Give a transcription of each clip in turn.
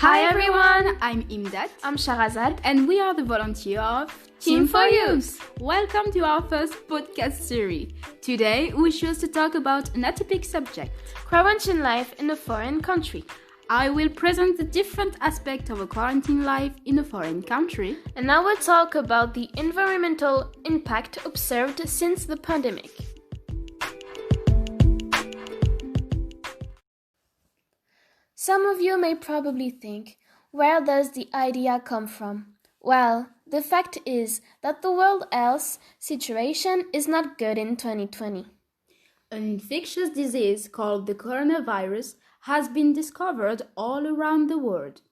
Hi everyone, I'm Himdat. I'm Charazad. And we are the volunteer of Team for Youth. Welcome to our first podcast series. Today we choose to talk about an atypical subject. Quarantine life in a foreign country. I will present the different aspects of a quarantine life in a foreign country. And I will talk about the environmental impact observed since the pandemic. Some of you may probably think, where does the idea come from? Well, the fact is that the world health situation is not good in 2020. An infectious disease called the coronavirus has been discovered all around the world.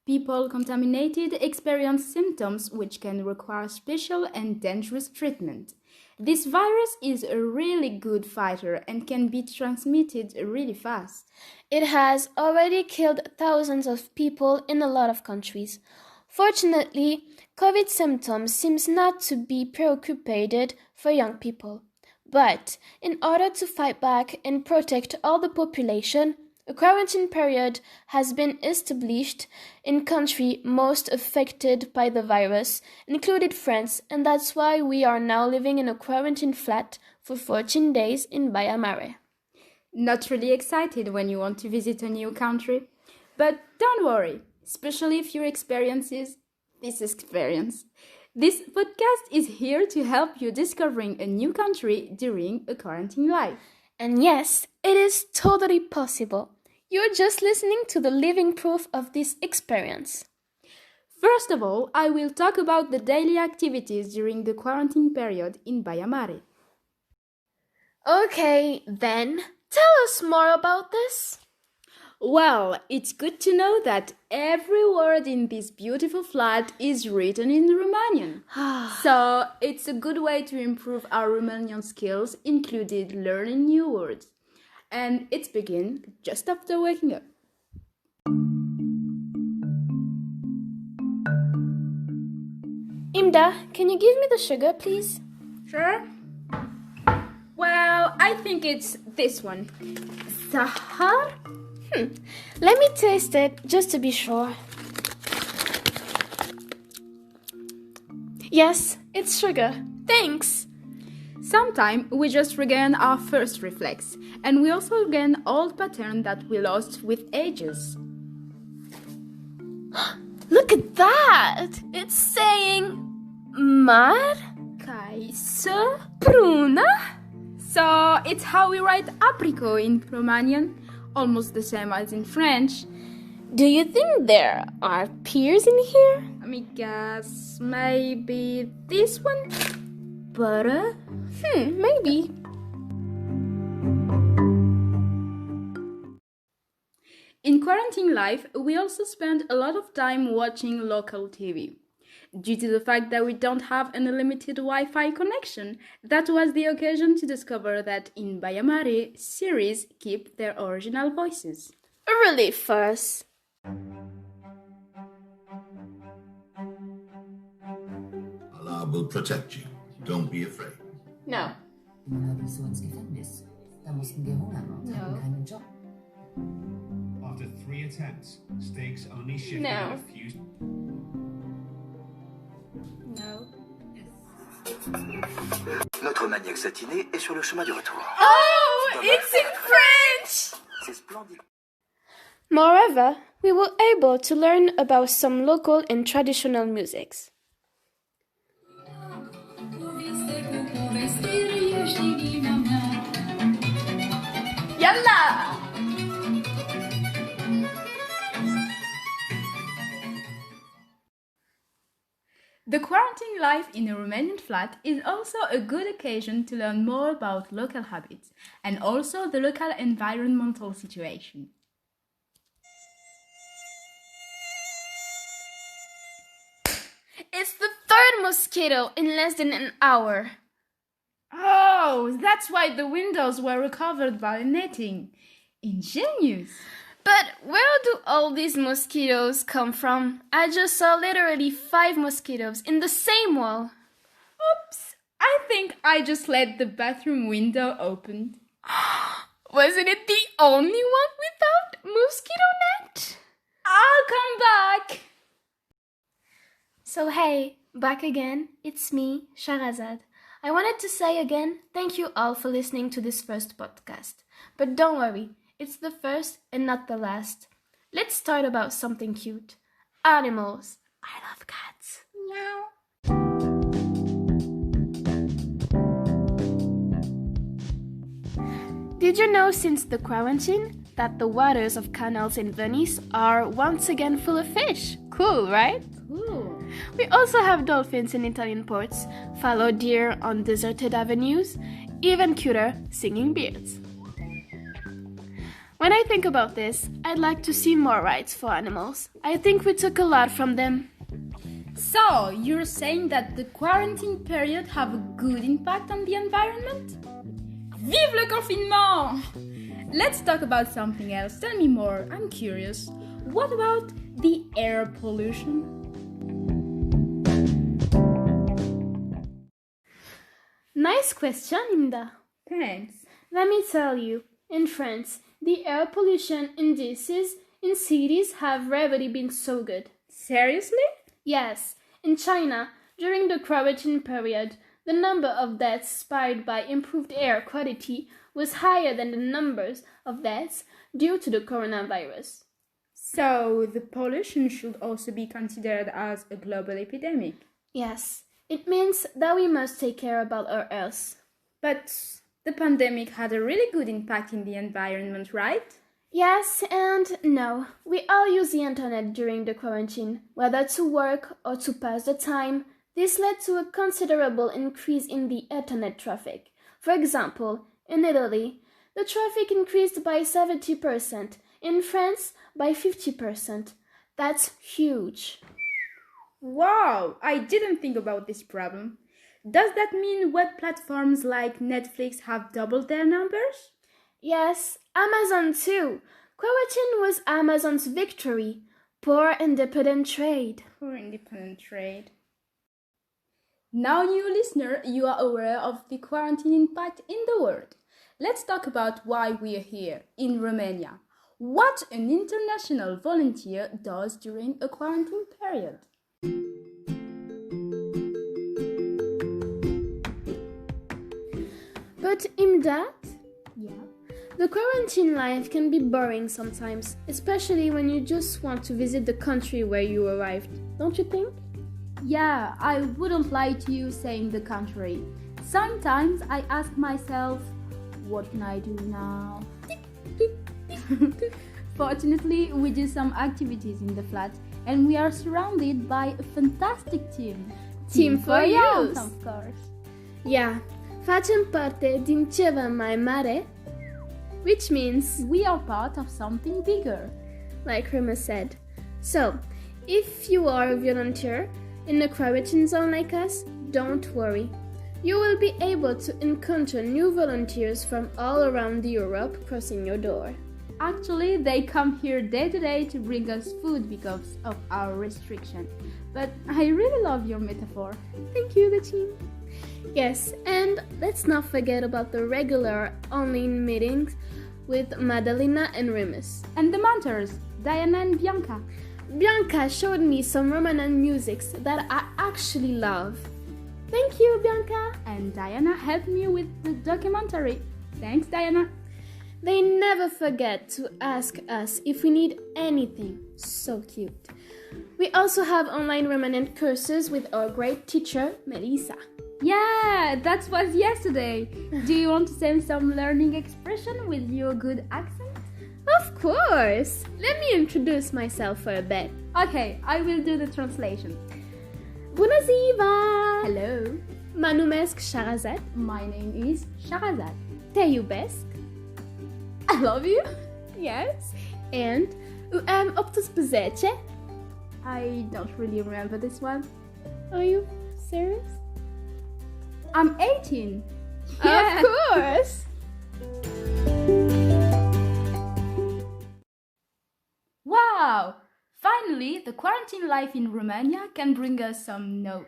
People contaminated experience symptoms which can require special and dangerous treatment. This virus is a really good fighter and can be transmitted really fast. It has already killed thousands of people in a lot of countries. Fortunately, COVID symptoms seems not to be preoccupied for young people. But in order to fight back and protect all the population, a quarantine period has been established in countries most affected by the virus, including France, and that's why we are now living in a quarantine flat for 14 days in Baia Mare. Not really excited when you want to visit a new country, but don't worry, especially if your experience. This podcast is here to help you discovering a new country during a quarantine life. And yes, it is totally possible. You're just listening to the living proof of this experience. First of all, I will talk about the daily activities during the quarantine period in Baia Mare. Okay, then, tell us more about this. Well, it's good to know that every word in this beautiful flat is written in Romanian. So, it's a good way to improve our Romanian skills, including learning new words. And it begins just after waking up. Imda, can you give me the sugar, please? Sure. Well, I think it's this one. Sahar? Let me taste it, just to be sure. Yes, it's sugar. Thanks. Sometimes we just regain our first reflex, and we also regain old patterns that we lost with ages. Look at that! It's saying Mar Caisă Pruna? So it's how we write apricot in Romanian, almost the same as in French. Do you think there are pears in here? Let me guess, maybe this one? Butter? Maybe. In quarantine life, we also spend a lot of time watching local TV. Due to the fact that we don't have an unlimited Wi-Fi connection, that was the occasion to discover that in Baia Mare, series keep their original voices. A relief for us. Allah will protect you. Don't be afraid. No. So ins Gefängnis. Da mussten wir hungern und hatten keinen Job. After 3 attempts, stakes only shifted No. a few. No. Notre maniaque satiné est sur le chemin du retour. Oh, it's in French! C'est splendide. Moreover, we were able to learn about some local and traditional musics. Yalla! The quarantine life in a Romanian flat is also a good occasion to learn more about local habits and also the local environmental situation. It's the third mosquito in less than an hour. Oh, that's why the windows were covered by netting. Ingenious! But where do all these mosquitoes come from? I just saw literally 5 mosquitoes in the same wall. Oops! I think I just let the bathroom window open. Wasn't it the only one without mosquito net? I I'll come back! So hey, back again, it's me, Charazad. I wanted to say again, thank you all for listening to this first podcast. But don't worry, it's the first and not the last. Let's start about something cute. Animals. I love cats. Meow. Did you know since the quarantine that the waters of canals in Venice are once again full of fish? Cool, right? Cool. We also have dolphins in Italian ports, fallow deer on deserted avenues, even cuter, singing birds. When I think about this, I'd like to see more rights for animals. I think we took a lot from them. So, you're saying that the quarantine period have a good impact on the environment? Vive le confinement! Let's talk about something else. Tell me more. I'm curious. What about the air pollution? Nice question, Himdat. Thanks. Let me tell you, in France, the air pollution indices in cities have rarely been so good. Seriously? Yes, in China, during the quarantine period, the number of deaths inspired by improved air quality was higher than the numbers of deaths due to the coronavirus. So, the pollution should also be considered as a global epidemic. Yes, it means that we must take care about our health. But the pandemic had a really good impact in the environment, right? Yes and no. We all use the internet during the quarantine, whether to work or to pass the time. This led to a considerable increase in the internet traffic. For example, in Italy, the traffic increased by 70%, in France by 50%. That's huge. Wow, I didn't think about this problem. Does that mean web platforms like Netflix have doubled their numbers? Yes, Amazon too. Quarantine was Amazon's victory. Poor independent trade. Poor independent trade. Now, new listener, you are aware of the quarantine impact in the world. Let's talk about why we are here, in Romania. What an international volunteer does during a quarantine period. But Himdat, Yeah. the quarantine life can be boring sometimes, especially when you just want to visit the country where you arrived, don't you think? Yeah, I wouldn't lie to you saying the contrary. Sometimes I ask myself, what can I do now? Fortunately, we do some activities in the flat and we are surrounded by a fantastic team. Team for Youth! Of course. Yeah, facem parte din ceva mai mare, which means, We are part of something bigger. like Rima said. So, if you are a volunteer in a quarantine zone like us, don't worry. You will be able to encounter new volunteers from all around Europe crossing your door. Actually, they come here day to day to bring us food because of our restriction. But I really love your metaphor. Thank you, the team. Yes, and let's not forget about the regular online meetings with Madalena and Remus. And the mentors, Diana and Bianca. Bianca showed me some Romanian musics that I actually love. Thank you, Bianca. And Diana helped me with the documentary. Thanks, Diana. They never forget to ask us if we need anything. So cute. We also have online Romanian courses with our great teacher, Melissa. Yeah, that was yesterday. Do you want to say some learning expression with your good accent? Of course. Let me introduce myself for a bit. Okay, I will do the translation. Bună ziua! Hello, Mă numesc Charazad. my name is Charazad. Te iubesc. I love you. Yes. And am 18. I don't really remember this one. Are you serious? I'm 18. Of course. Wow! Finally, the quarantine life in Romania can bring us some knowledge.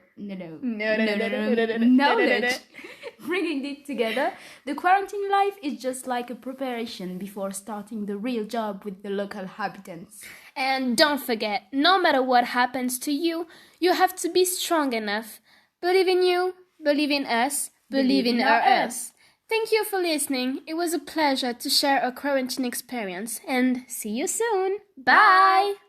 Bringing it together, the quarantine life is just like a preparation before starting the real job with the local inhabitants. And don't forget, no matter what happens to you, you have to be strong enough. Believe in you, believe in us, believe in our us. Thank you for listening. It was a pleasure to share our quarantine experience, and see you soon. Bye!